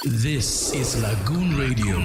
This is Lagoon Radio.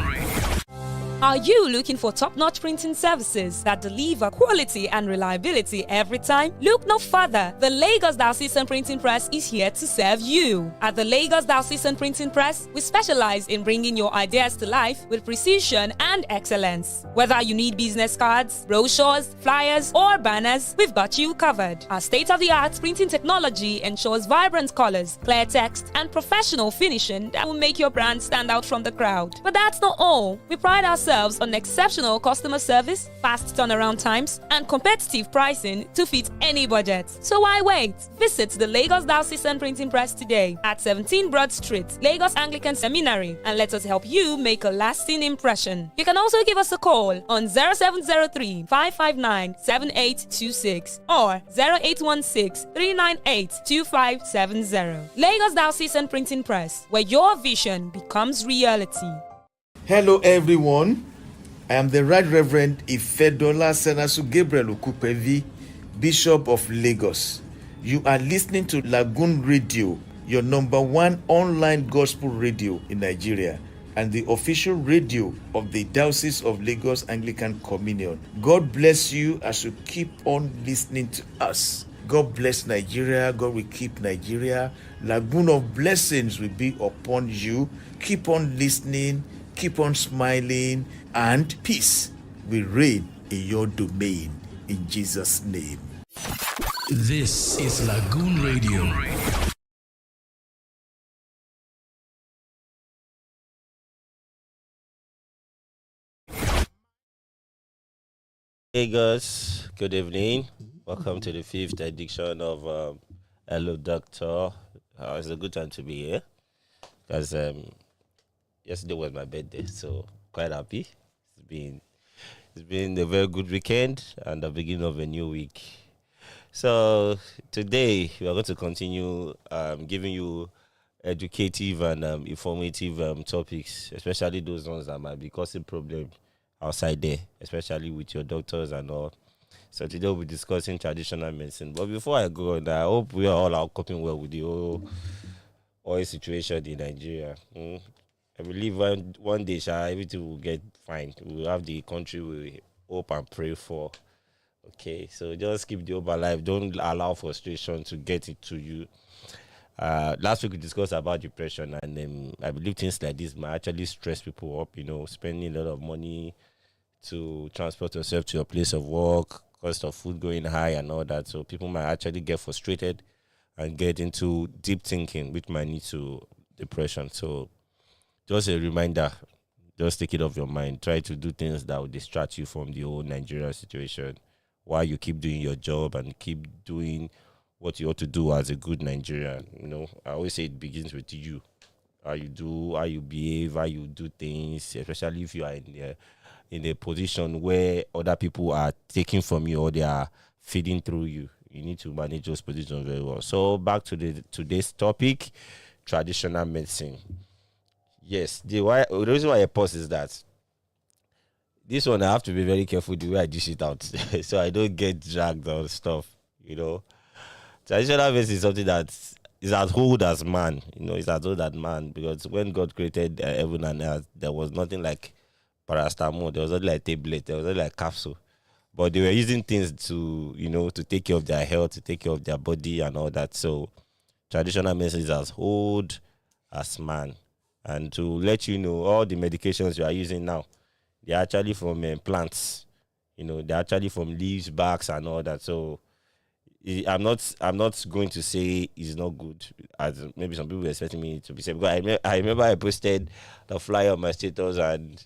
Are you looking for top-notch printing services that deliver quality and reliability every time? Look no further. The Lagos Diocesan Printing Press is here to serve you. At the Lagos Diocesan Printing Press, we specialize in bringing your ideas to life with precision and excellence. Whether you need business cards, brochures, flyers, or banners, we've got you covered. Our state-of-the-art printing technology ensures vibrant colors, clear text, and professional finishing that will make your brand stand out from the crowd. But that's not all. We pride ourselves on exceptional customer service, fast turnaround times, and competitive pricing to fit any budget. So why wait? Visit the Lagos Diocesan Printing Press today at 17 Broad Street, Lagos Anglican Seminary, and let us help you make a lasting impression. You can also give us a call on 0703 559 7826 or 0816 398 2570. Lagos Diocesan Printing Press, where your vision becomes reality. Hello everyone, I am the Right Reverend Ifedola Senasu Gabriel Okupevi, Bishop of Lagos. You are listening to Lagoon Radio, your number one online gospel radio in Nigeria and the official radio of the Diocese of Lagos Anglican Communion. God bless you as you keep on listening to us. God bless Nigeria. God will keep Nigeria. Lagoon of blessings will be upon you. Keep on listening. Keep on smiling, and peace will reign in your domain. In Jesus' name. This is Lagoon Radio. Hey guys, good evening. Welcome to the 5th edition of Hello Doctor. It's a good time to be here because yesterday was my birthday, so quite happy. It's been a very good weekend and the beginning of a new week. So today we are going to continue giving you educative and informative topics, especially those ones that might be causing problems outside there, especially with your doctors and all. So today we'll be discussing traditional medicine. But before I go on, I hope we are all coping well with the whole oil situation in Nigeria. I believe one day, everything will get fine. We'll have the country we hope and pray for. Okay, so just keep the hope alive. Don't allow frustration to get into you. Last week we discussed about depression, and I believe things like this might actually stress people up. Spending a lot of money to transport yourself to your place of work, cost of food going high, and all that. So people might actually get frustrated and get into deep thinking, which might lead to depression. So just a reminder, just take it off your mind. Try to do things that will distract you from the whole Nigeria situation while you keep doing your job and keep doing what you ought to do as a good Nigerian. I always say it begins with you. How you do, how you behave, how you do things, especially if you are in a position where other people are taking from you or they are feeding through you. You need to manage those positions very well. So back to today's topic, traditional medicine. Yes, the reason why I pause is that this one I have to be very careful the way I dish it out so I don't get dragged on stuff, Traditional medicine is something that is as old as man, it's as old as man, because when God created heaven and earth, there was nothing like paracetamol, there was nothing like tablet, there was nothing like capsule. But they were using things to, to take care of their health, to take care of their body and all that. So traditional medicine is as old as man. And to let you know, all the medications you are using now, they're actually from plants. They're actually from leaves, barks, and all that. So I'm not going to say it's not good, as maybe some people were expecting me to be saying. Because I remember I posted the flyer on my status, and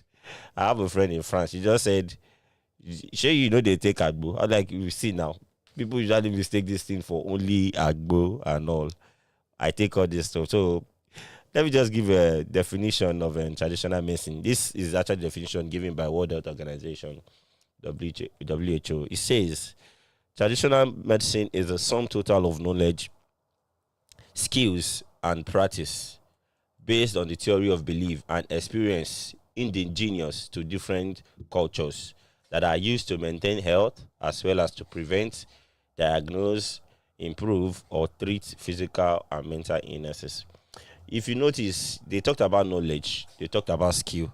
I have a friend in France. He just said, "Sure, they take agbo." I'm like, you see now, people usually mistake this thing for only agbo and all. I take all this stuff. So let me just give a definition of traditional medicine. This is actually a definition given by World Health Organization, WHO. It says, traditional medicine is a sum total of knowledge, skills, and practice based on the theory of belief and experience indigenous to different cultures that are used to maintain health as well as to prevent, diagnose, improve, or treat physical and mental illnesses. if you notice, they talked about knowledge, they talked about skill,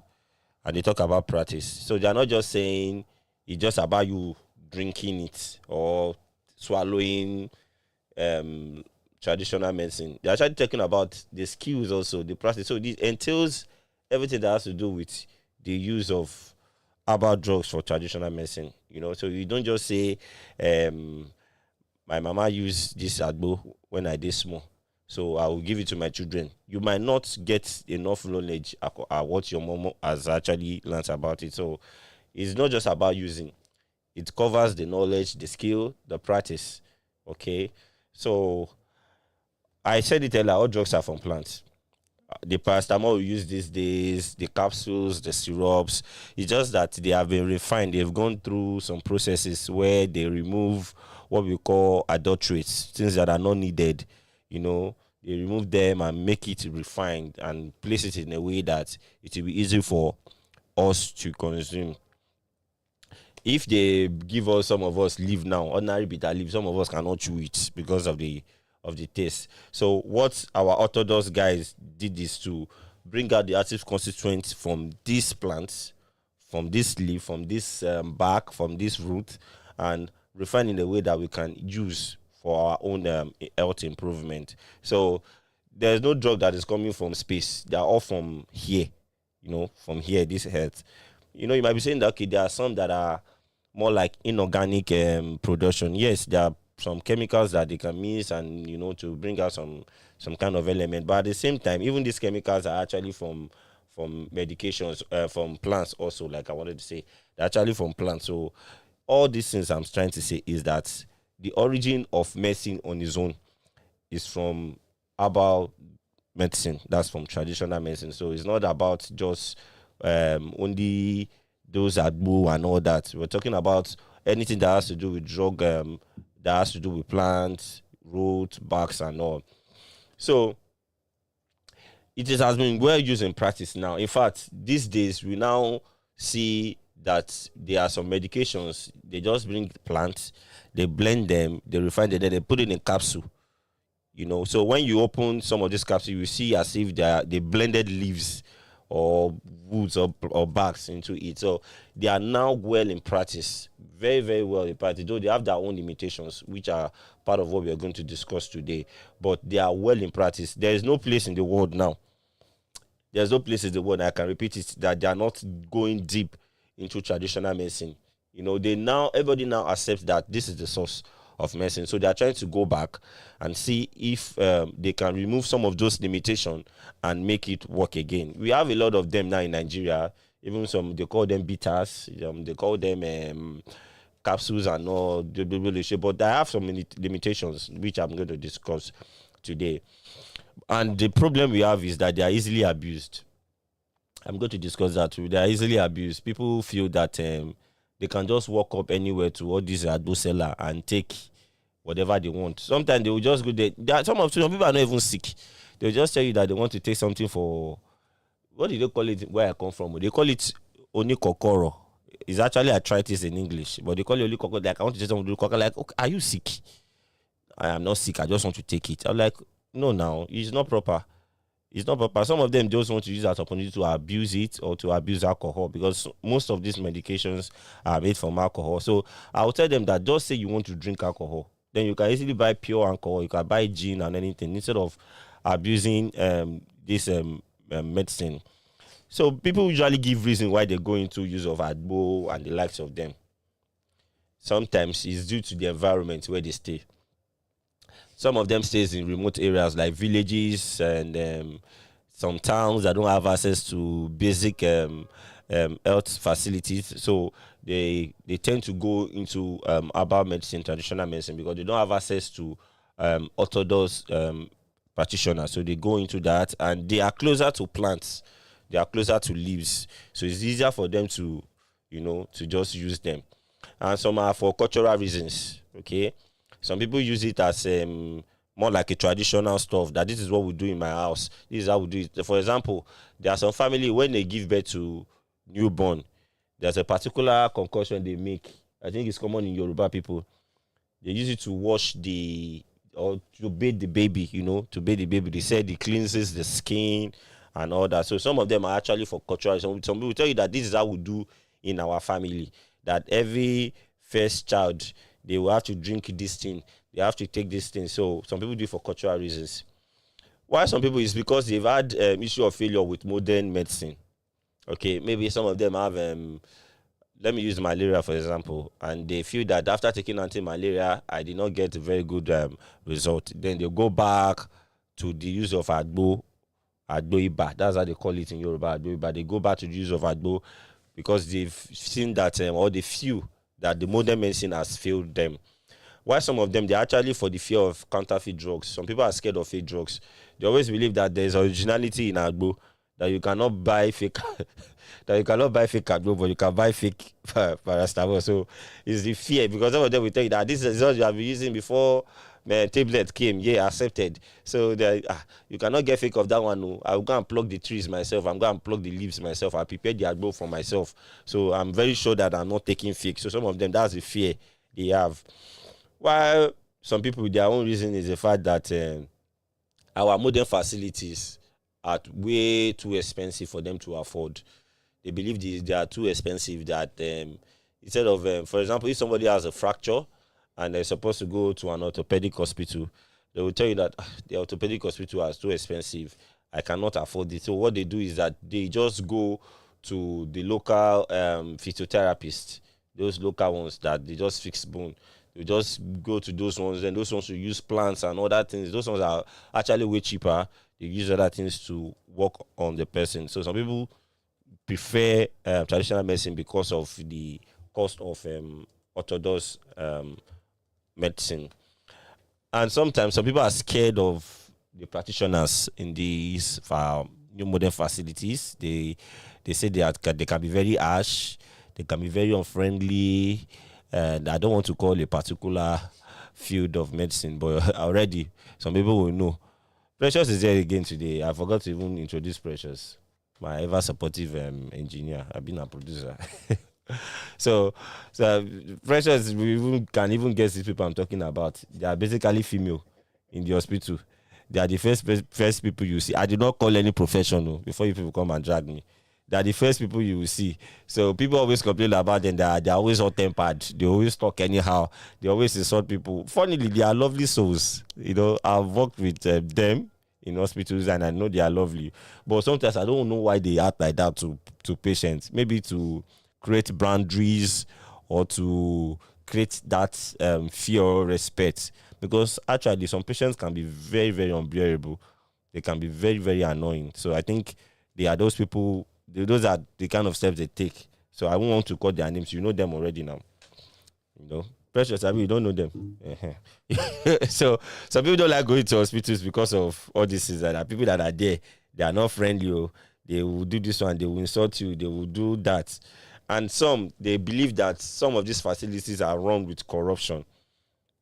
and they talk about practice. So they are not just saying it's just about you drinking it or swallowing traditional medicine. They're actually talking about the skills also, the practice. So this entails everything that has to do with the use of herbal drugs for traditional medicine. So you don't just say, my mama used this agbo when I did small, so I will give it to my children. You might not get enough knowledge at what your mom has actually learned about it. So it's not just about using. It covers the knowledge, the skill, the practice. Okay? So I said it earlier, all drugs are from plants. The paracetamol we use these days, the capsules, the syrups, it's just that they have been refined. They've gone through some processes where they remove what we call adulterates, things that are not needed. They remove them and make it refined and place it in a way that it will be easy for us to consume. If they give us, some of us leaf now, ordinary bitter leaf, some of us cannot chew it because of the taste. So what our orthodox guys did is to bring out the active constituents from these plants, from this leaf, from this bark, from this root, and refine in a way that we can use for our own health improvement. So there's no drug that is coming from space. They are all from here, from here, this earth. You might be saying that, okay, there are some that are more like inorganic production. Yes, there are some chemicals that they can mix and, to bring out some kind of element. But at the same time, even these chemicals are actually from medications, from plants also, like I wanted to say. They're actually from plants. So all these things I'm trying to say is that the origin of medicine on its own is from herbal medicine. That's from traditional medicine. So it's not about just only those agbo and all that. We're talking about anything that has to do with drug, that has to do with plants, roots, barks, and all. So has been well used in practice now. In fact, these days we now see that there are some medications. They just bring plants, they blend them, they refine them, then they put it in capsule. So when you open some of these capsules, you see as if they blended leaves or woods or barks into it. So they are now well in practice, very, very well in practice, though they have their own limitations, which are part of what we are going to discuss today. But they are well in practice. There is no place in the world now. There's no place in the world, I can repeat it, that they are not going deep into traditional medicine. Everybody now accepts that this is the source of medicine. So they are trying to go back and see if they can remove some of those limitations and make it work again. We have a lot of them now in Nigeria. Even some, they call them bitters. They call them capsules and all. But I have some limitations, which I'm going to discuss today. And the problem we have is that they are easily abused. I'm going to discuss that too. They are easily abused. People feel that they can just walk up anywhere to all these adbo seller and take whatever they want. Sometimes they will just go there. Some people are not even sick. They'll just tell you that they want to take something for, what do they call it where I come from? They call it onikokoro. It's actually arthritis in English, but they call it onikokoro. Like, I want to take something to like, okay, are you sick? I am not sick. I just want to take it. I'm like, no, now it's not proper. It's not proper. Some of them just want to use that opportunity to abuse it or to abuse alcohol, because most of these medications are made from alcohol. So I will tell them that just say you want to drink alcohol. Then you can easily buy pure alcohol. You can buy gin and anything instead of abusing this medicine. So people usually give reason why they go into use of agbo and the likes of them. Sometimes it's due to the environment where they stay. Some of them stays in remote areas like villages and some towns that don't have access to basic health facilities. So they tend to go into herbal medicine, traditional medicine, because they don't have access to orthodox practitioners. So they go into that, and they are closer to plants. They are closer to leaves. So it's easier for them to just use them. And some are for cultural reasons, okay? Some people use it as more like a traditional stuff, that this is what we do in my house. This is how we do it. For example, there are some family, when they give birth to newborn, there's a particular concoction they make. I think it's common in Yoruba people. They use it to wash the or to bathe the baby, to bathe the baby. They said it cleanses the skin and all that. So some of them are actually for cultural. Some people tell you that this is how we do in our family, that every first child, they will have to drink this thing. They have to take this thing. So some people do it for cultural reasons. Why some people is because they've had issue of failure with modern medicine. Okay, maybe some of them have, let me use malaria for example, and they feel that after taking anti-malaria, I did not get a very good result. Then they go back to the use of agbo iba. That's how they call it in Yoruba, agbo iba. They go back to the use of agbo because they've seen that, or they feel that the modern medicine has failed them. Why some of them, they're actually for the fear of counterfeit drugs. Some people are scared of fake drugs. They always believe that there's originality in agbo, that you cannot buy fake that you cannot buy fake agbo, but you can buy fake paracetamol. So it's the fear, because some of them will tell you that this is what you have been using before tablet came, accepted. So you cannot get fake of that one. No. I'll go and plug the trees myself. I'm going to plug the leaves myself. I prepare the agbo for myself. So I'm very sure that I'm not taking fake. So some of them, that's the fear they have. While some people, their own reason is the fact that our modern facilities are way too expensive for them to afford. They believe they are too expensive, that instead of, for example, if somebody has a fracture and they're supposed to go to an orthopedic hospital, they will tell you that the orthopedic hospital is too expensive. I cannot afford it. So what they do is that they just go to the local physiotherapist, those local ones that they just fix bone. You just go to those ones, and those ones will use plants and other things. Those ones are actually way cheaper. They use other things to work on the person. So some people prefer traditional medicine because of the cost of orthodox medicine. And sometimes some people are scared of the practitioners in these new modern facilities. They say they can be very harsh. They can be very unfriendly. And I don't want to call a particular field of medicine, but already some people will know. Precious is here again today. I forgot to even introduce Precious, my ever supportive engineer. I've been a producer. so Precious, we can even guess these people I'm talking about. They are basically female in the hospital. They are the first people you see. I did not call any professional before you people come and drag me. They are the first people you will see. So people always complain about them. They're always hot-tempered. They always talk anyhow. They always insult people. Funnily, they are lovely souls. I've worked with them in hospitals, and I know they are lovely. But sometimes I don't know why they act like that to patients. Maybe to create boundaries or to create that fear or respect. Because actually, some patients can be very, very unbearable. They can be very, very annoying. So I think they are those people. Those are the kind of steps they take. So I won't want to call their names. You know them already now. Precious, you don't know them. So some people don't like going to hospitals because of all this. Is that people that are there, they are not friendly. They will do this one. They will insult you. They will do that. And some, they believe that some of these facilities are run with corruption.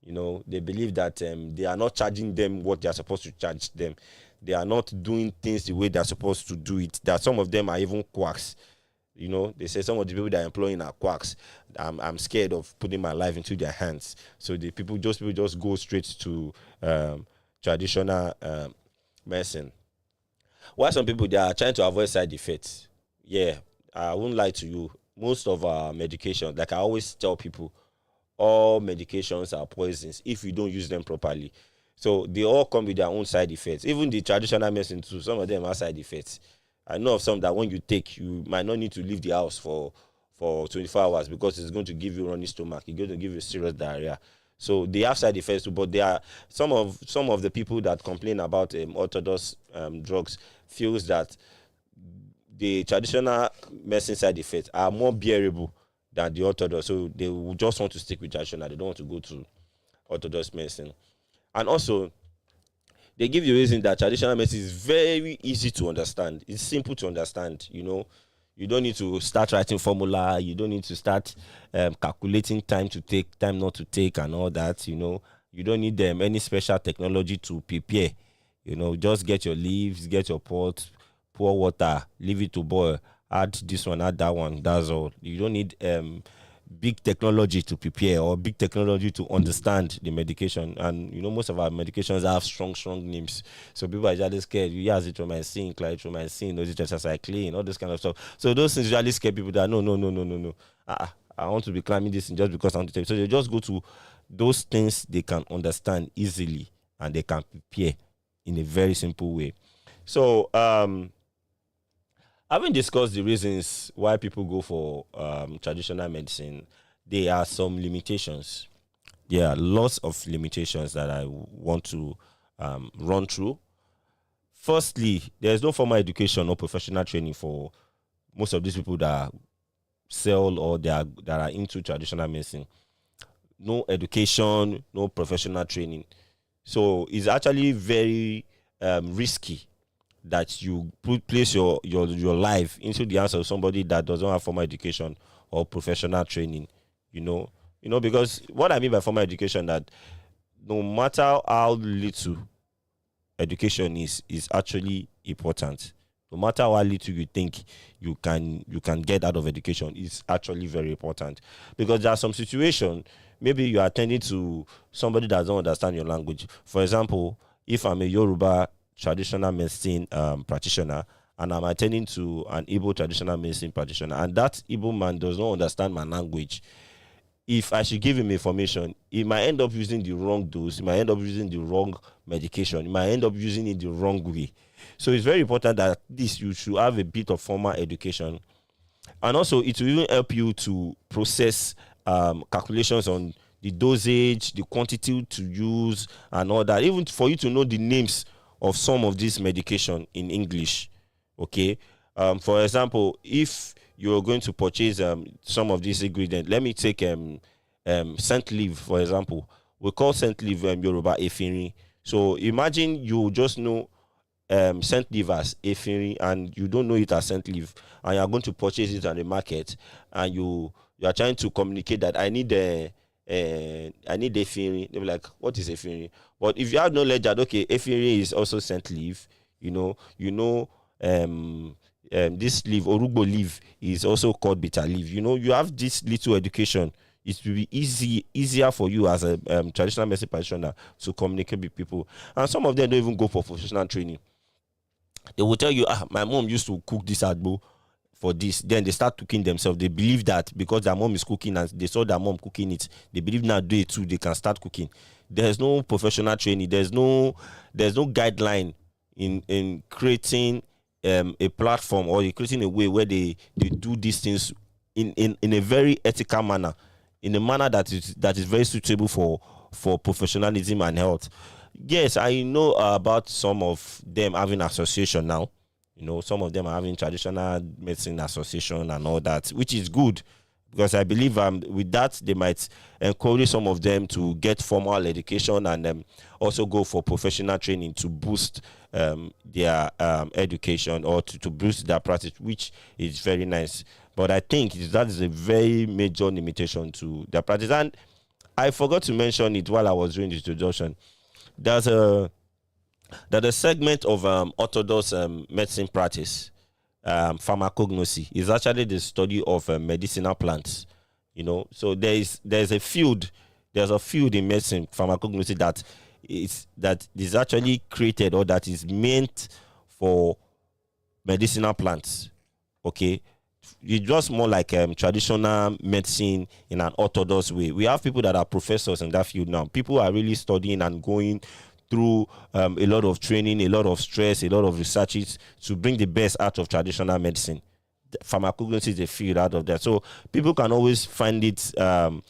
They believe that they are not charging them what they are supposed to charge them. They are not doing things the way they're supposed to do it. That some of them are even quacks. They say some of the people they're employing are quacks. I'm scared of putting my life into their hands. So the people just go straight to traditional medicine. Why some people, they are trying to avoid side effects. Yeah, I won't lie to you. Most of our medications, like I always tell people, all medications are poisons if you don't use them properly. So they all come with their own side effects. Even the traditional medicine too, some of them have side effects. I know of some that when you take, you might not need to leave the house for 24 hours because it's going to give you runny stomach. It's going to give you serious diarrhea. So they have side effects too, but there are some of the people that complain about orthodox drugs feels that the traditional medicine side effects are more bearable than the orthodox. So they will just want to stick with traditional. They don't want to go to orthodox medicine. And also, they give you a reason that traditional medicine is very easy to understand. It's simple to understand, You don't need to start writing formula. You don't need to start calculating time to take, time not to take, and all that, You don't need any special technology to prepare. Just get your leaves, get your pot, pour water, leave it to boil, add this one, add that one. That's all. You don't need big technology to prepare or big technology to understand the medication. And most of our medications have strong names, so people are usually scared. You hear azithromycin, clarithromycin, doxycycline, all this kind of stuff. So those things usually scare people that no. I want to be climbing this thing just because I want to take. So they just go to those things they can understand easily and they can prepare in a very simple way. So having discussed the reasons why people go for traditional medicine, there are some limitations. There are lots of limitations that I want to run through. Firstly, there's no formal education or professional training for most of these people that sell or that are into traditional medicine. No education, no professional training. So it's actually very risky that you place your life into the hands of somebody that doesn't have formal education or professional training. Because what I mean by formal education, that no matter how little education is actually important. No matter how little you think you can get out of education, is actually very important. Because there are some situations, maybe you are attending to somebody that doesn't understand your language. For example, if I'm a Yoruba traditional medicine practitioner and I'm attending to an Igbo traditional medicine practitioner, and that Igbo man does not understand my language, if I should give him information, he might end up using the wrong dose, he might end up using the wrong medication, he might end up using it the wrong way. So it's very important that you should have a bit of formal education. And also, it will even help you to process calculations on the dosage, the quantity to use, and all that. Even for you to know the names of some of these medication in English. Okay. For example, if you're going to purchase some of these ingredients, let me take scent leaf, for example. We call scent leaf Yoruba efinrin. So imagine you just know scent leaf as efinrin and you don't know it as scent leaf, and you're going to purchase it on the market, and you are trying to communicate that I need efinrin. They'll be like, what is efinrin? But if you have knowledge that efinrin is also scent leaf, this leaf, Orugbo leaf, is also called bitter leaf. You have this little education. It will be easier for you as a traditional medicine practitioner to communicate with people. And some of them don't even go for professional training. They will tell you, my mom used to cook this agbo for this. Then they start cooking themselves. They believe that because their mom is cooking and they saw their mom cooking it, they believe now they too they can start cooking. There's no professional training. There's no guideline in creating a platform or creating a way where they do these things in a very ethical manner, in a manner that is very suitable for professionalism and health. Yes, I know about some of them having association now. Some of them are having traditional medicine association and all that, which is good, because I believe with that they might encourage some of them to get formal education and also go for professional training to boost their education or to boost their practice, which is very nice. But I think that is a very major limitation to their practice. And I forgot to mention it while I was doing the introduction. There's a segment of orthodox medicine practice, pharmacognosy, is actually the study of medicinal plants. So there's a field in medicine, pharmacognosy, that is actually created or that is meant for medicinal plants. Okay. It's just more like traditional medicine in an orthodox way. We have people that are professors in that field now. People are really studying and going through a lot of training, a lot of stress, a lot of researches to bring the best out of traditional medicine. Pharmacognosy is a field out of that. So people can always find it a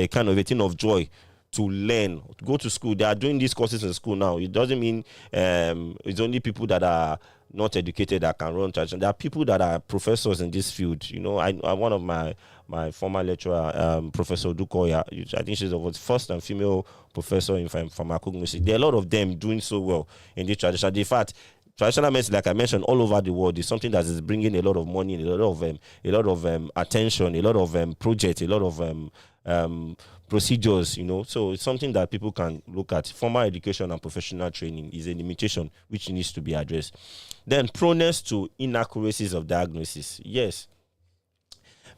kind of a thing of joy to learn, to go to school. They are doing these courses in school now. It doesn't mean it's only people that are not educated that can run tradition. There are people that are professors in this field. I one of my former lecturer, Professor Dukoya, I think she's the first and female professor in pharmacognosy. There are a lot of them doing so well in this tradition. In fact, traditional medicine, like I mentioned, all over the world is something that is bringing a lot of money, a lot of attention, a lot of projects, a lot of procedures. So it's something that people can look at. Formal education and professional training is a limitation which needs to be addressed. Then proneness to inaccuracies of diagnosis. Yes,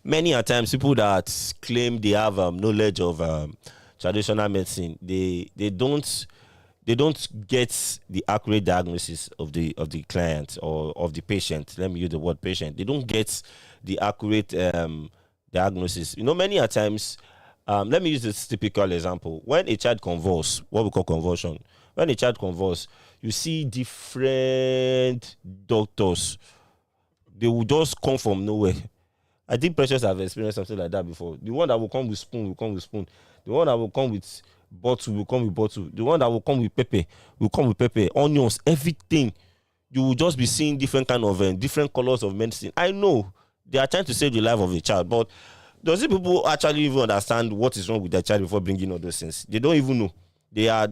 many a times people that claim they have knowledge of traditional medicine, they don't get the accurate diagnosis of the client or of the patient. Let me use the word patient. They don't get the accurate diagnosis. Many a times, let me use this typical example. When a child convulse, what we call convulsion, when a child convulse, you see different doctors. They will just come from nowhere. I think Precious have experienced something like that before. The one that will come with spoon will come with spoon. The one that will come with bottle will come with bottle. The one that will come with pepper will come with pepper, onions, everything. You will just be seeing different kind of different colors of medicine. I know they are trying to save the life of a child, but does it people actually even understand what is wrong with their child before bringing all those things? They don't even know. They are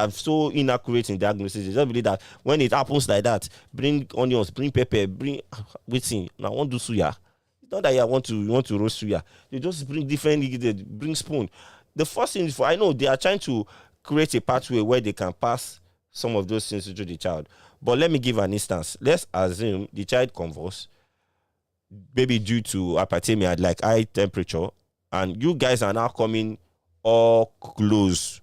so inaccurate in diagnosis. They just believe that when it happens like that, bring onions, bring pepper, bring waiting. Now I want to do suya. It's not that you want to roast suya. They just bring different ingredients, bring spoon. The first thing is I know they are trying to create a pathway where they can pass some of those things to the child. But let me give an instance. Let's assume the child convulse, maybe due to hyperthermia, like high temperature, and you guys are now coming all close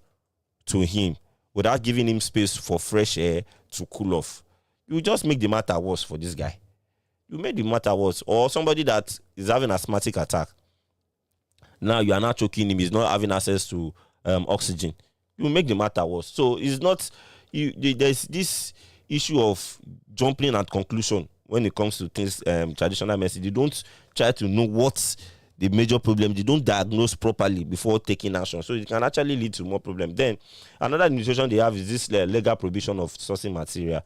to him without giving him space for fresh air to cool off. You just make the matter worse for this guy. You make the matter worse. Or somebody that is having asthmatic attack. Now you are not choking him. He's not having access to oxygen. You make the matter worse. So it's not. There's this issue of jumping at conclusion when it comes to things traditional medicine. They don't try to know what's the major problem. They don't diagnose properly before taking action. So it can actually lead to more problem. Then another limitation they have is this legal prohibition of sourcing material.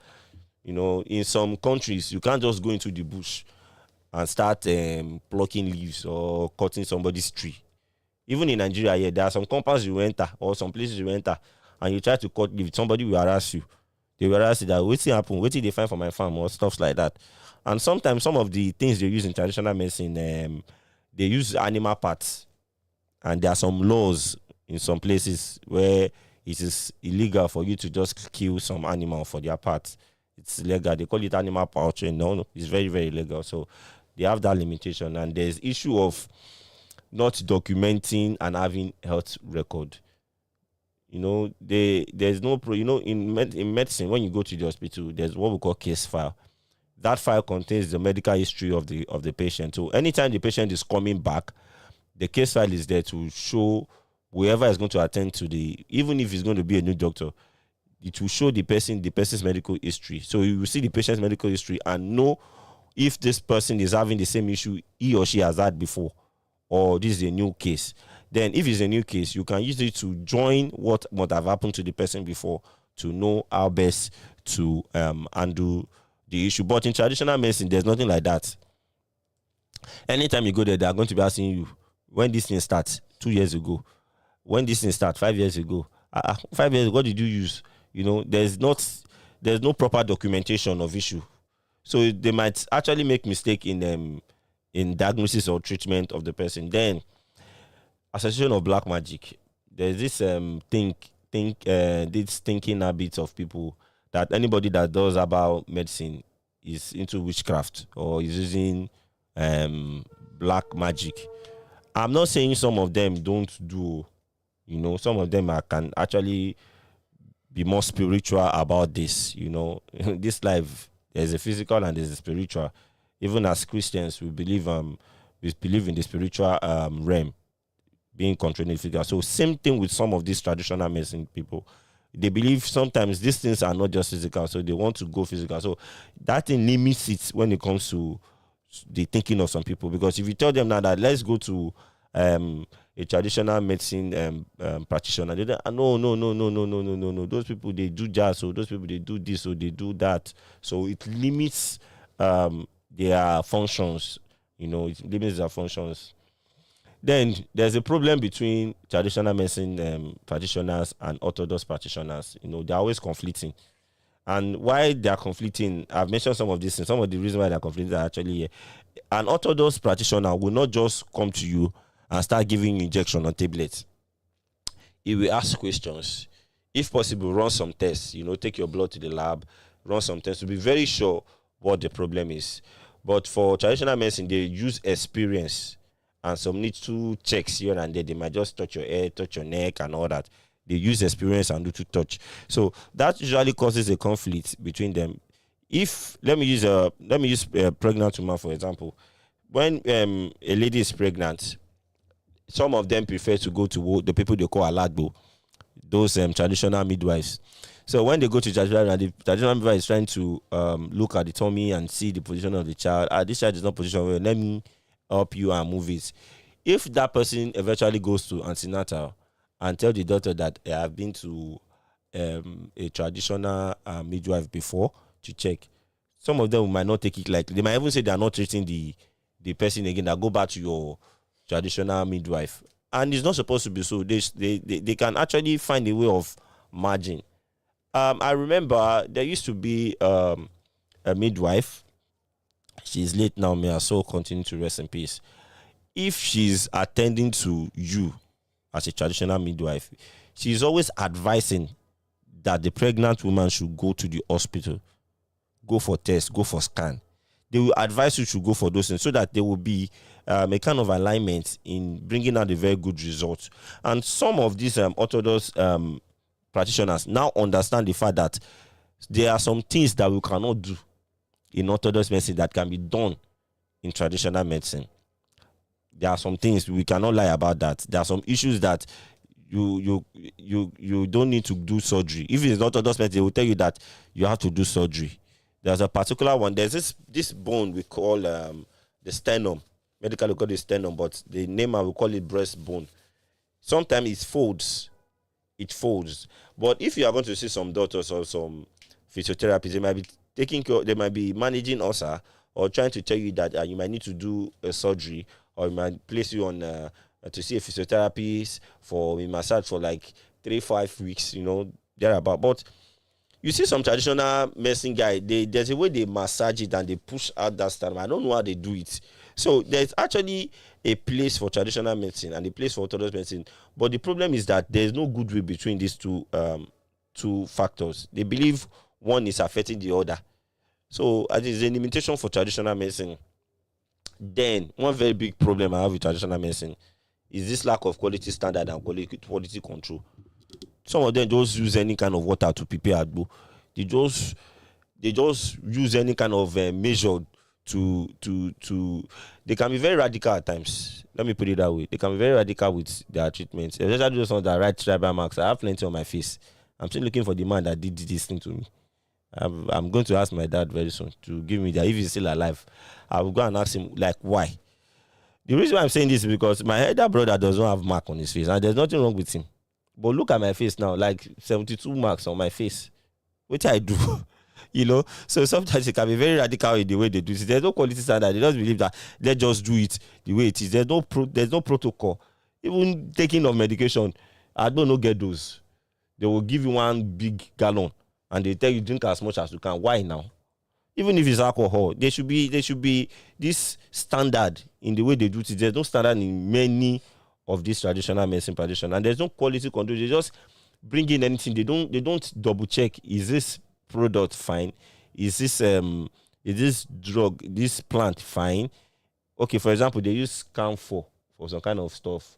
In some countries you can't just go into the bush and start plucking leaves or cutting somebody's tree. Even in Nigeria, yeah, there are some compounds you enter or some places you enter and you try to cut leaves. Somebody will harass you. They will harass you that what's happen, what did they find for my farm or stuff like that. And sometimes some of the things they use in traditional medicine, they use animal parts, and there are some laws in some places where it is illegal for you to just kill some animal for their parts. It's illegal. They call it animal poultry. No, it's very, very illegal. So they have that limitation, and there's issue of not documenting and having health record. There's no in medicine, when you go to the hospital, there's what we call case file. That file contains the medical history of the patient. So anytime the patient is coming back, the case file is there to show whoever is going to attend to even if it's going to be a new doctor, it will show the person's medical history. So you will see the patient's medical history and know if this person is having the same issue he or she has had before, or this is a new case. Then if it's a new case, you can use it to join what might have happened to the person before to know how best to undo the issue. But in traditional medicine, there's nothing like that. Anytime you go there, they are going to be asking you, when this thing starts, 2 years ago. When this thing starts, 5 years ago. 5 years ago, what did you use? There's no proper documentation of issue. So they might actually make mistake in diagnosis or treatment of the person. Then, association of black magic. There's this this thinking habits of people that anybody that does about medicine is into witchcraft or is using black magic. I'm not saying some of them don't do. Some of them can actually be more spiritual about this. This life, there's a physical and there's a spiritual. Even as Christians, we believe in the spiritual realm being controlled in physical. So same thing with some of these traditional medicine people. They believe sometimes these things are not just physical, so they want to go physical. So that thing limits it when it comes to the thinking of some people. Because if you tell them now that let's go to a traditional medicine practitioner, they no. Those people, they do jazz, so those people, they do this, so they do that. So it limits their functions. It limits their functions. Then there's a problem between traditional medicine practitioners and orthodox practitioners. They're always conflicting. And why they're conflicting, I've mentioned some of these things. Some of the reasons why they're conflicting are actually here. An orthodox practitioner will not just come to you and start giving you injection or tablets. He will ask questions. If possible, run some tests. Take your blood to the lab, run some tests to be very sure what the problem is. But for traditional medicine, they use experience and some little checks here and there. They might just touch your head, touch your neck, and all that. They use experience and do to touch. So that usually causes a conflict between them. If let me use a pregnant woman for example. When a lady is pregnant, some of them prefer to go to the people they call alagbo, those traditional midwives. So when they go to the traditional midwife is trying to look at the tummy and see the position of the child. This child is not positioned well. Let me help you and move it. If that person eventually goes to antenatal and tell the doctor that I have been to a traditional midwife before to check, some of them might not take it lightly. They might even say they are not treating the person again. That go back to your traditional midwife, and it's not supposed to be so. They can actually find a way of margin. I remember there used to be a midwife. She's late now. May her soul continue to rest in peace. If she's attending to you as a traditional midwife, she's always advising that the pregnant woman should go to the hospital, go for tests, go for scan. They will advise you to go for those things so that there will be a kind of alignment in bringing out a very good result. And some of these orthodox practitioners now understand the fact that there are some things that we cannot do in orthodox medicine that can be done in traditional medicine. There are some things we cannot lie about that. There are some issues that you don't need to do surgery. If it's orthodox medicine, they will tell you that you have to do surgery. There's a particular one. There's this bone we call the sternum. Medically we call it sternum, but the name I will call it breastbone. Sometimes it folds. It folds. But if you are going to see some doctors or some physiotherapists, they might be taking care, they might be managing ulcer or trying to tell you that you might need to do a surgery, or you might place you on to see a physiotherapist for a massage for like 3-5 weeks, thereabout. But you see some traditional medicine guy, there's a way they massage it and they push out that sternum. I don't know how they do it. So there's actually a place for traditional medicine and a place for orthodox medicine. But the problem is that there's no goodwill between these two factors. They believe one is affecting the other. So as there's a limitation for traditional medicine. Then one very big problem I have with traditional medicine is this lack of quality standard and quality control. Some of them just use any kind of water to prepare agbo. They just use any kind of measure to. They can be very radical at times. Let me put it that way. They can be very radical with their treatments. Especially those ones that write tribal marks. I have plenty on my face. I'm still looking for the man that did this thing to me. I'm going to ask my dad very soon to give me that. If he's still alive, I will go and ask him like why. The reason why I'm saying this is because my elder brother does not have mark on his face, and there's nothing wrong with him. But look at my face now, like 72 marks on my face. Which I do. So sometimes it can be very radical in the way they do it. There's no quality standard. They just believe that let's just do it the way it is. There's no protocol. Even taking of medication, I don't know get those. They will give you one big gallon and they tell you drink as much as you can. Why now? Even if it's alcohol, there should be this standard in the way they do it. There's no standard in many of these traditional medicine practitioners, and there's no quality control. They just bring in anything. They don't double check. Is this product fine? Is this drug, this plant fine? Okay, for example, they use camphor for some kind of stuff.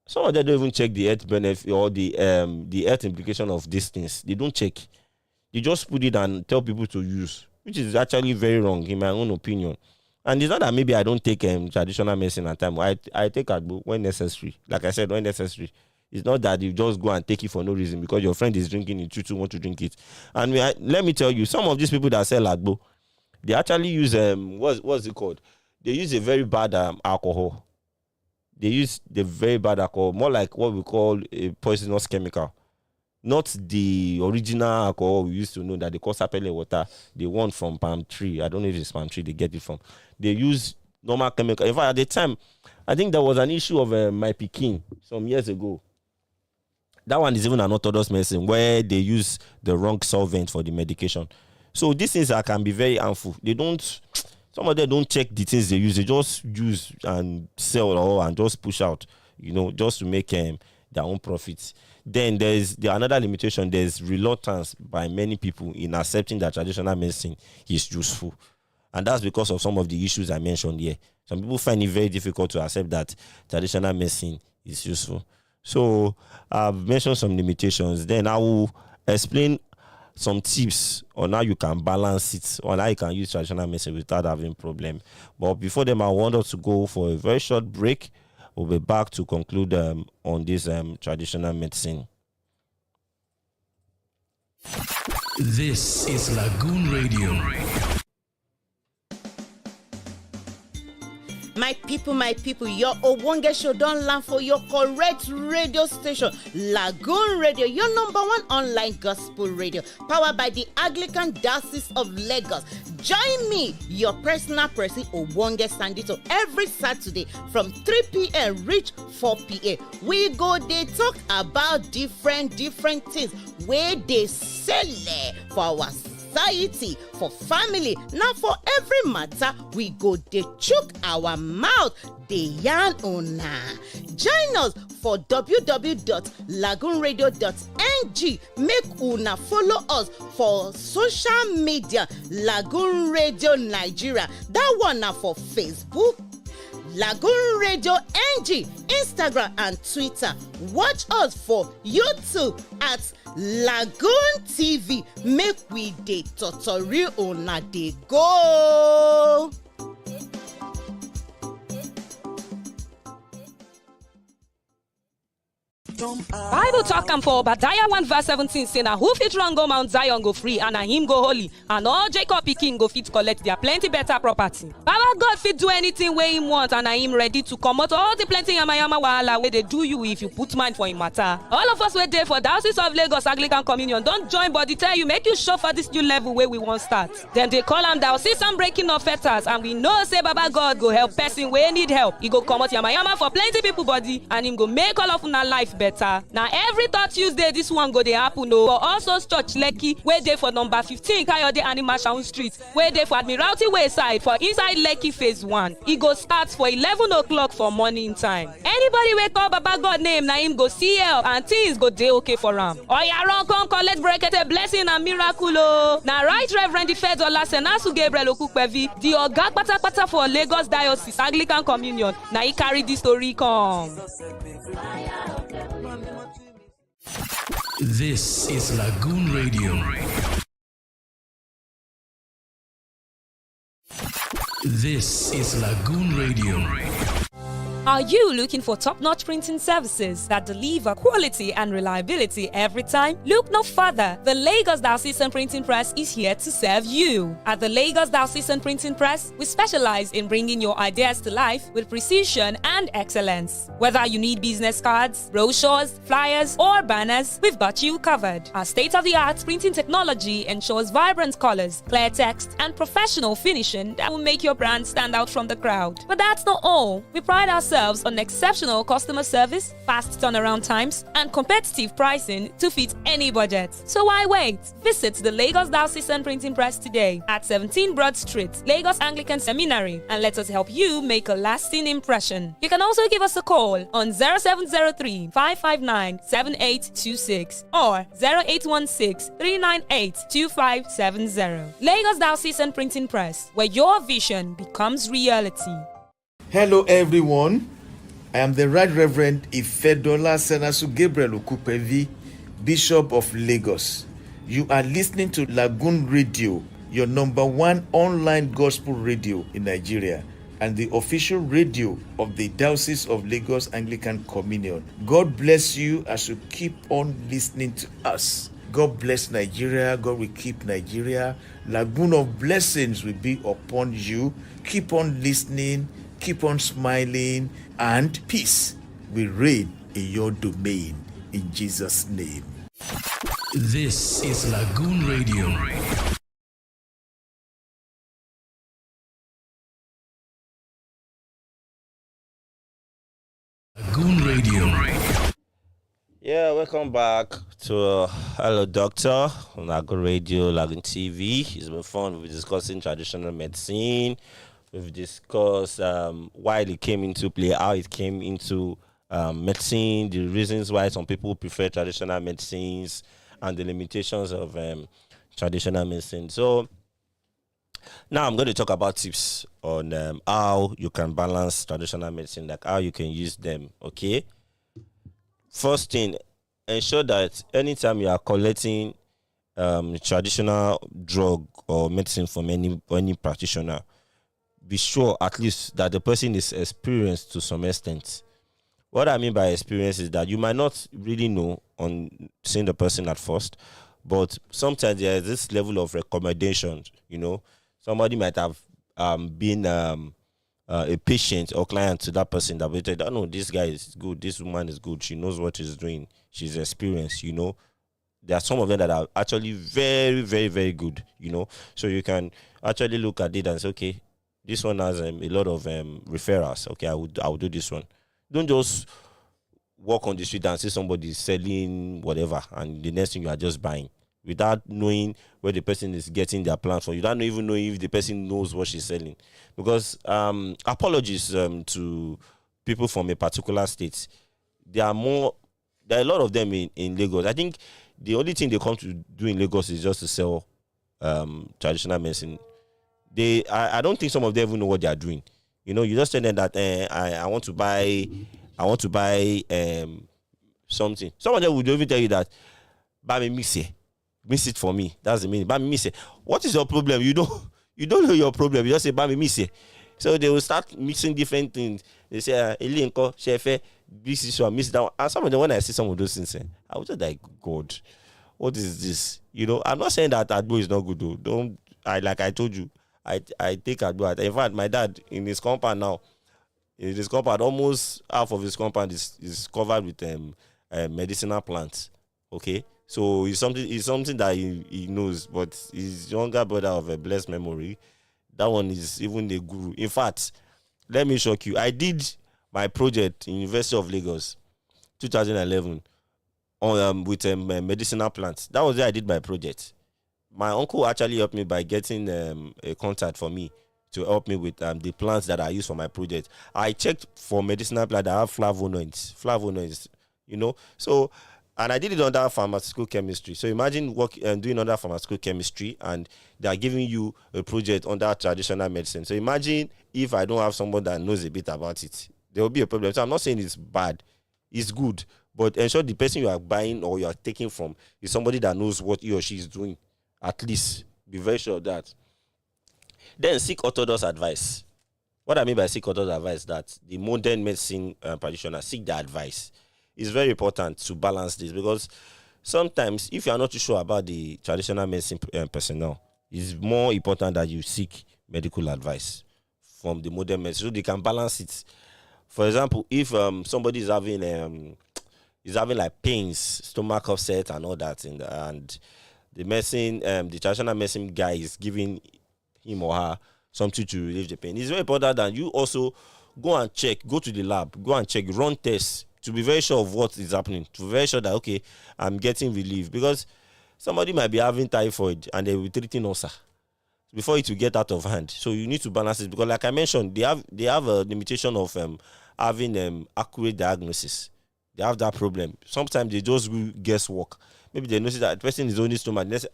Some of them don't even check the health benefit or the health implication of these things. They don't check. They just put it and tell people to use, which is actually very wrong in my own opinion. And it's not that maybe I don't take traditional medicine at time. I take agbo when necessary. Like I said, when necessary. It's not that you just go and take it for no reason because your friend is drinking it, you too want to drink it. And let me tell you, some of these people that sell agbo, they actually use what's it called? They use a very bad alcohol. They use the very bad alcohol, more like what we call a poisonous chemical. Not the original alcohol we used to know that they call sapele water. They want from palm tree. I don't know if it's palm tree they get it from. They use normal chemical. In fact, at the time, I think there was an issue of my Peking some years ago. That one is even an orthodox medicine where they use the wrong solvent for the medication. So these things can be very harmful. Some of them don't check the things they use. They just use and sell and just push out, just to make their own profits. Then there's another limitation. There's reluctance by many people in accepting that traditional medicine is useful. And that's because of some of the issues I mentioned here. Some people find it very difficult to accept that traditional medicine is useful. So I've mentioned some limitations. Then I will explain some tips on how you can balance it, on how you can use traditional medicine without having problem. But before them, I want us to go for a very short break. We'll be back to conclude on this traditional medicine. This is Lagoon Radio. My people, your Owonge show don land for your correct radio station, Lagoon Radio, your number one online gospel radio, powered by the Anglican Diocese of Lagos. Join me, your personal person, Owonge Sandito, every Saturday from 3 p.m. reach 4 p.m. We go dey talk about different things where they sell for our society, for family, now for every matter we go dey chook our mouth dey yarn una. Join us for www.lagoonradio.ng. make una follow us for social media, Lagoon Radio Nigeria, that one na for Facebook, Lagoon Radio NG, Instagram and Twitter. Watch us for YouTube at Lagoon TV. Make we dey totori una dey go. Bible talk am for Obadiah 1 verse 17 say na who fit run go Mount Zion go free and na him go holy, and all Jacob pikin go fit collect their plenty better property. Baba God fit do anything wey him want, and na him ready to comot all the plenty yamayama wahala wey dey do you if you put mind for him matter. All of us wey dey for Diocese of Lagos Anglican Communion don join body tell you make you show for this new level wey we wan start. Dem dey call am diocesan breaking of fetters, and we know say Baba God go help person wey need help. He go comot yamayama for plenty people body, and him go make all of una life better. Now every third Tuesday this one go dey happen o for also Church Lekki wey dey for number 15 Kayode Animashaun Street, wey dey for Admiralty Way side for inside Lekki phase 1. E go start for 11 o'clock for morning time. Anybody wey call Baba God name na him go see help and things go dey okay for am. Oya run come collect brekete blessing and miracle o. Na Right Reverend Ifedola Senasu Gabriel Okupevi, the oga patapata for Lagos Diocese Anglican Communion, na he carry this story come. This is Lagoon Radio. This is Lagoon Radio. Are you looking for top-notch printing services that deliver quality and reliability every time? Look no further. The Lagos Diocesan Printing Press is here to serve you. At the Lagos Diocesan Printing Press, we specialize in bringing your ideas to life with precision and excellence. Whether you need business cards, brochures, flyers, or banners, we've got you covered. Our state-of-the-art printing technology ensures vibrant colors, clear text, and professional finishing that will make your brand stand out from the crowd. But that's not all. We pride ourselves on exceptional customer service, fast turnaround times, and competitive pricing to fit any budget. So why wait? Visit the Lagos Diocesan Printing Press today at 17 Broad Street, Lagos Anglican Seminary, and let us help you make a lasting impression. You can also give us a call on 0703 559 7826 or 0816 398 2570. Lagos Diocesan Printing Press, where your vision becomes reality. Hello everyone, I am the Right Reverend Ifedola Senasu Gabriel Okupevi, Bishop of Lagos. You are listening to Lagoon Radio, your number one online gospel radio in Nigeria, and the official radio of the Diocese of Lagos Anglican Communion. God bless you as you keep on listening to us. God bless Nigeria. God will keep Nigeria. Lagoon of blessings will be upon you. Keep on listening. Keep on smiling, and peace will reign in your domain. In Jesus' name. This is Lagoon Radio. Lagoon Radio. Yeah, welcome back to Hello Doctor on Lagoon Radio, Lagoon TV. It's been fun. We're discussing traditional medicine. We've discussed why it came into play, how it came into medicine, the reasons why some people prefer traditional medicines, and the limitations of traditional medicine. So Now I'm going to talk about tips on how you can balance traditional medicine, like how you can use them. Okay. First thing, ensure that anytime you are collecting traditional drug or medicine from any practitioner, be sure at least that the person is experienced to some extent. What I mean by experience is that you might not really know on seeing the person at first, but sometimes there is this level of recommendation. Somebody might have been a patient or client to that person that waited. I know this guy is good, this woman is good, she knows what she's doing, she's experienced. There are some of them that are actually very, very, very good. So you can actually look at it and say, okay, this one has a lot of referrals. Okay, I would do this one. Don't just walk on the street and see somebody selling whatever, and the next thing you are just buying without knowing where the person is getting their plans from. You don't even know if the person knows what she's selling. Because apologies to people from a particular state. There are a lot of them in Lagos. I think the only thing they come to do in Lagos is just to sell traditional medicine. I don't think some of them even know what they are doing. You just tell them that I want to buy something. Some of them would even tell you that buy me mix it for me. That's the meaning. Buy me mix it. What is your problem? You don't know your problem. You just say buy me mix it. So they will start mixing different things. They say Elinko, Shefe, this one, miss that one. And some of them, when I see some of those things, I was just like, God, what is this? I'm not saying that Agbo is not good though. Like I told you, I take Agbo. In fact, my dad in his compound now, almost half of his compound is covered with medicinal plants. Okay, so it's something that he knows. But his younger brother of a blessed memory, that one is even a guru. In fact, let me shock you. I did my project in University of Lagos, 2011, on with medicinal plants. That was where I did my project. My uncle actually helped me by getting a contact for me to help me with the plants that I use for my project. I checked for medicinal plants that have flavonoids, So, and I did it under pharmaceutical chemistry. So imagine doing under pharmaceutical chemistry and they are giving you a project under traditional medicine. So imagine if I don't have someone that knows a bit about it. There will be a problem. So I'm not saying it's bad. It's good. But ensure the person you are buying or you are taking from is somebody that knows what he or she is doing. At least be very sure of that. Then seek orthodox advice. What I mean by seek orthodox advice is that the modern medicine practitioners seek their advice. It's very important to balance this because sometimes if you are not too sure about the traditional medicine personnel, it's more important that you seek medical advice from the modern medicine so they can balance it. For example, if somebody is having like pains, stomach upset and all that, and the medicine, the traditional medicine guy is giving him or her something to relieve the pain, it's very important that you also go and check, go to the lab, go and check, run tests to be very sure of what is happening, to be very sure that, okay, I'm getting relief. Because somebody might be having typhoid and they will be treating ulcer before it will get out of hand. So you need to balance it because, like I mentioned, they have a limitation of having accurate diagnosis. They have that problem. Sometimes they just do guesswork. Maybe they notice that the person is only stomach. They say,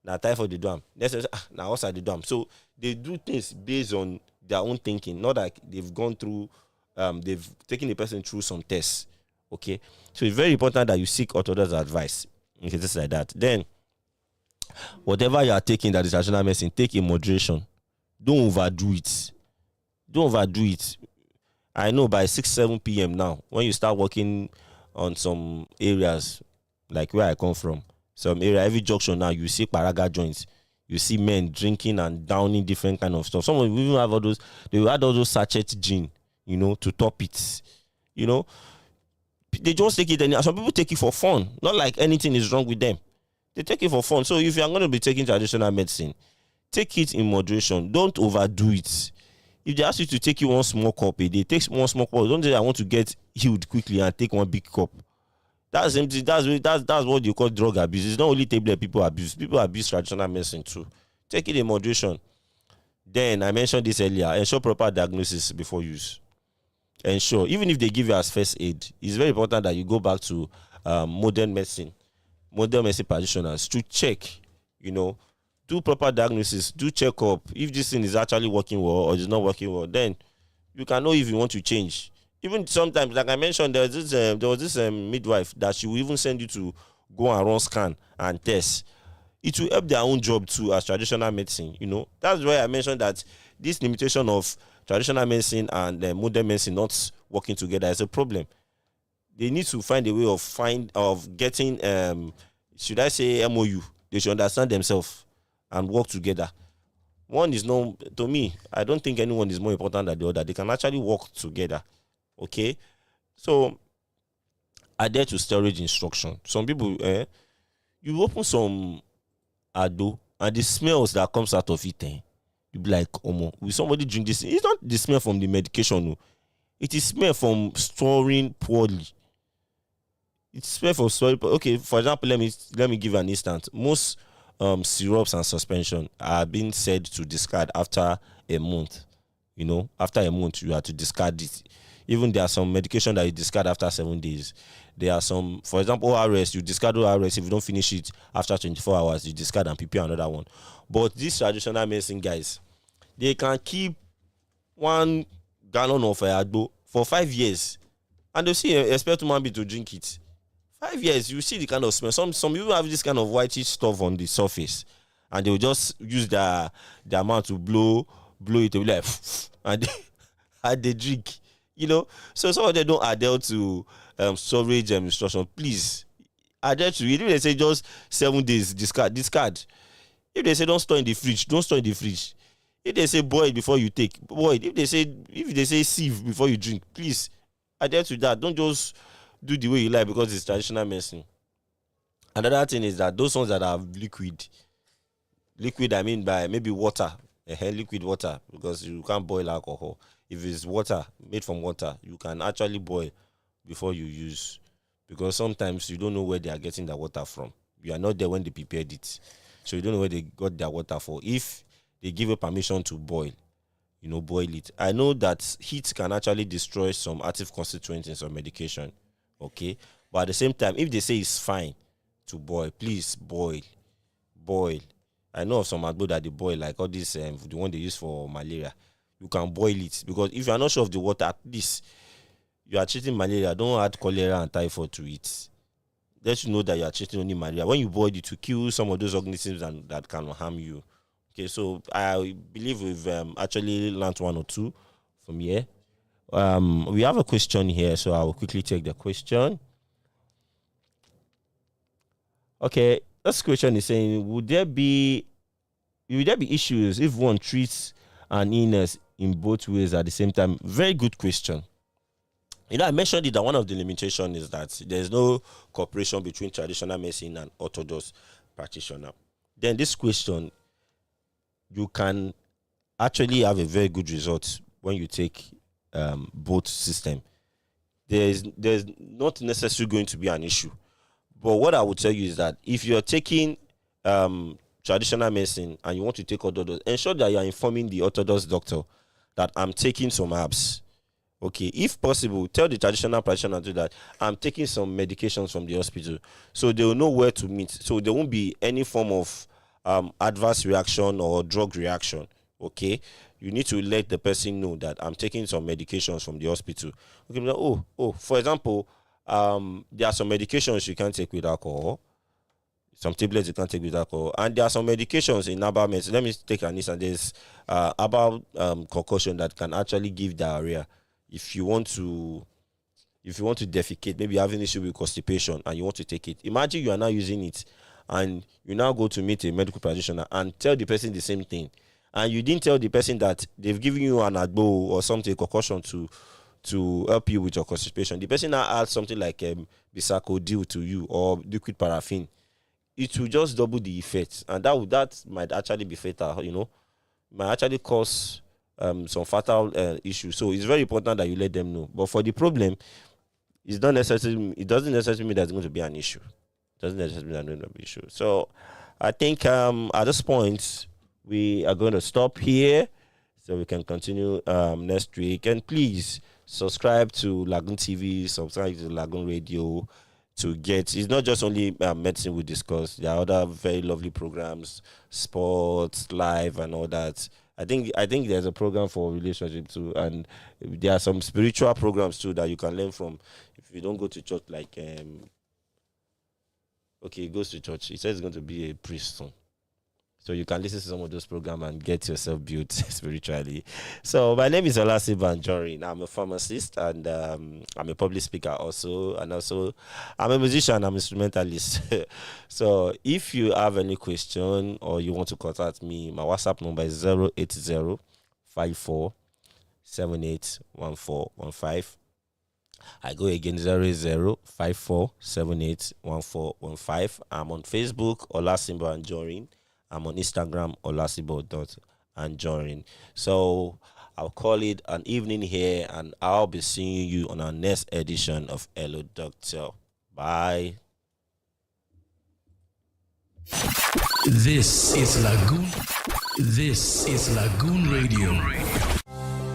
now typhoid the drum. They say, now ulcer the drum. So they do things based on their own thinking, not like they've gone through. They've taken the person through some tests. Okay, so it's very important that you seek orthodox advice in cases like that. Then, whatever you are taking that is traditional medicine, take in moderation. Don't overdo it. Don't overdo it. I know by 6-7 p.m. now, when you start working on some areas like where I come from, some area, every junction now, you see paraga joints. You see men drinking and downing different kind of stuff. Some of them even have all those. They will add all those sachet gin, to top it. They just take it, and some people take it for fun. Not like anything is wrong with them. They take it for fun. So if you are going to be taking traditional medicine, take it in moderation. Don't overdo it. If they ask you to take you one small cup a day, take one small cup. Don't say I want to get healed quickly and take one big cup. That's empty. That's what you call drug abuse. It's not only tablet people abuse. People abuse traditional medicine too. Take it in moderation. Then I mentioned this earlier. Ensure proper diagnosis before use. Ensure, even if they give you as first aid, it's very important that you go back to modern medicine practitioners to check, do do proper diagnosis, do check up. If this thing is actually working well or is not working well, then you can know if you want to change. Even sometimes, like I mentioned, there was this midwife that she will even send you to go and run scan and test. It will help their own job too as traditional medicine. That's why I mentioned that this limitation of traditional medicine and modern medicine not working together is a problem. They need to find a way of getting should I say MOU. They should understand themselves and work together. One is no, to me, I don't think anyone is more important than the other. They can actually work together. Okay? So, adhere to storage instruction. Some people, you open some ado, and the smells that comes out of it, you be like, Omo, will somebody drink this? It's not the smell from the medication, no. It is smell from storing poorly. It's smell from storing. Okay, for example, let me give an instance. Most syrups and suspension are being said to discard after a month. After a month, you have to discard it. Even there are some medication that you discard after 7 days. There are some, for example, ORS, you discard ORS. If you don't finish it after 24 hours, you discard and prepare another one. But these traditional medicine guys, they can keep 1 gallon of Agbo for 5 years. And they see expect human being to drink it. 5 years, you see the kind of smell. Some people have this kind of whitish stuff on the surface. And they will just use their mouth to blow it. They will like, and they drink. So some of them don't adhere to storage instruction. Please adhere to it. If they say just 7 days, discard. If they say don't store in the fridge, don't store in the fridge. If they say boil before you take, boil. If they say sieve before you drink, please adhere to that. Don't just do the way you like because it's traditional medicine. Another thing is that those ones that have liquid I mean by maybe water, liquid water, because you can't boil alcohol. If it's water, made from water, you can actually boil before you use. Because sometimes you don't know where they are getting the water from. You are not there when they prepared it. So you don't know where they got their water for. If they give you permission to boil, boil it. I know that heat can actually destroy some active constituents in some medication. Okay? But at the same time, if they say it's fine to boil, please boil. Boil. I know of some agbo that they boil, like all this, the one they use for malaria. You can boil it because if you are not sure of the water, at least you are treating malaria. Don't add cholera and typhoid to it. Let you know that you are treating only malaria. When you boil it, to kill some of those organisms that can harm you. Okay, so I believe we've actually learned 1 or 2 from here. We have a question here, so I will quickly take the question. Okay, this question is saying, will there be issues if one treats an illness in both ways at the same time? Very good question. I mentioned it that one of the limitations is that there's no cooperation between traditional medicine and orthodox practitioner. Then this question, you can actually have a very good result when you take both system. There's not necessarily going to be an issue. But what I would tell you is that if you're taking traditional medicine and you want to take orthodox, ensure that you are informing the orthodox doctor that I'm taking some herbs. Okay, if possible, tell the traditional practitioner that I'm taking some medications from the hospital, so they will know where to meet. So there won't be any form of adverse reaction or drug reaction. Okay, you need to let the person know that I'm taking some medications from the hospital. Okay, like, for example, there are some medications you can't take with alcohol. Some tablets you can't take with alcohol, and there are some medications in herbal medicine. Let me take an instance. There's herbal concoction that can actually give diarrhea. If you want to defecate, maybe you have an issue with constipation and you want to take it. Imagine you are now using it, and you now go to meet a medical practitioner and tell the person the same thing, and you didn't tell the person that they've given you an agbo or something, concoction to help you with your constipation. The person now adds something like Bisacodil to you or liquid paraffin. It will just double the effect, and that might actually be fatal. Might actually cause some fatal issues. So it's very important that you let them know. But for the problem, it doesn't necessarily mean that's going to be an issue. It doesn't necessarily mean that's going to be an issue. So I think at this point we are going to stop here, so we can continue next week. And please subscribe to Lagoon TV, subscribe to Lagoon Radio. to get. It's not just only medicine we discuss. There are other very lovely programs, sports, live, and all that. I think there's a program for relationship too, and there are some spiritual programs too that you can learn from. If you don't go to church, like okay, he goes to church. He says he's going to be a priest soon. So you can listen to some of those programs and get yourself built spiritually. So my name is Olasimbo Anjorin. I'm a pharmacist and I'm a public speaker also. And also I'm a musician, I'm an instrumentalist. So if you have any question or you want to contact me, my WhatsApp number is 080 54 781415. I go again 0054781415. I'm on Facebook, Olasimbo Anjorin. I'm on Instagram, Olasimbo.Anjorin. So I'll call it an evening here, and I'll be seeing you on our next edition of Hello Doctor. Bye. This is Lagoon. This is Lagoon Radio.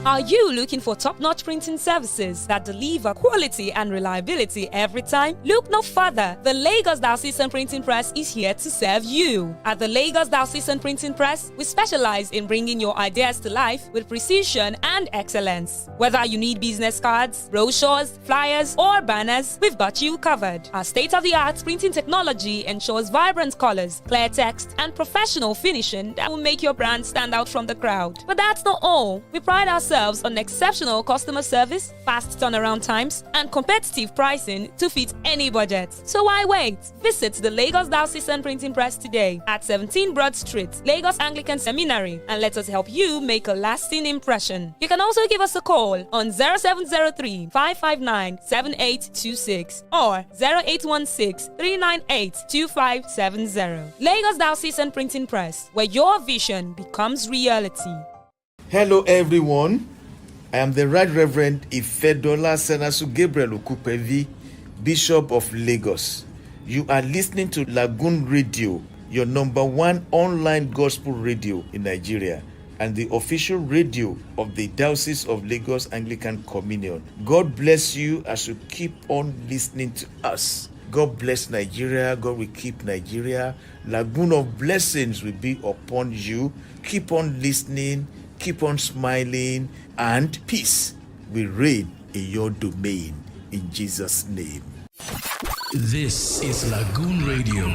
Are you looking for top-notch printing services that deliver quality and reliability every time? Look no further. The Lagos Diocesan Printing Press is here to serve you. At the Lagos Diocesan Printing Press, we specialize in bringing your ideas to life with precision and excellence. Whether you need business cards, brochures, flyers, or banners, we've got you covered. Our state-of-the-art printing technology ensures vibrant colors, clear text, and professional finishing that will make your brand stand out from the crowd. But that's not all. We pride ourselves on exceptional customer service, fast turnaround times, and competitive pricing to fit any budget. So why wait? Visit the Lagos Diocesan Printing Press today at 17 Broad Street, Lagos Anglican Seminary, and let us help you make a lasting impression. You can also give us a call on 0703 559 7826 or 0816 398 2570. Lagos Diocesan Printing Press, where your vision becomes reality. Hello, everyone. I am the Right Reverend Ifedola Senasu Gabriel Okupevi, Bishop of Lagos. You are listening to Lagoon Radio, your number one online gospel radio in Nigeria, and the official radio of the Diocese of Lagos Anglican Communion. God bless you as you keep on listening to us. God bless Nigeria. God will keep Nigeria. Lagoon of blessings will be upon you. Keep on listening. Keep on smiling, and peace will reign in your domain. In Jesus' name. This is Lagoon Radio.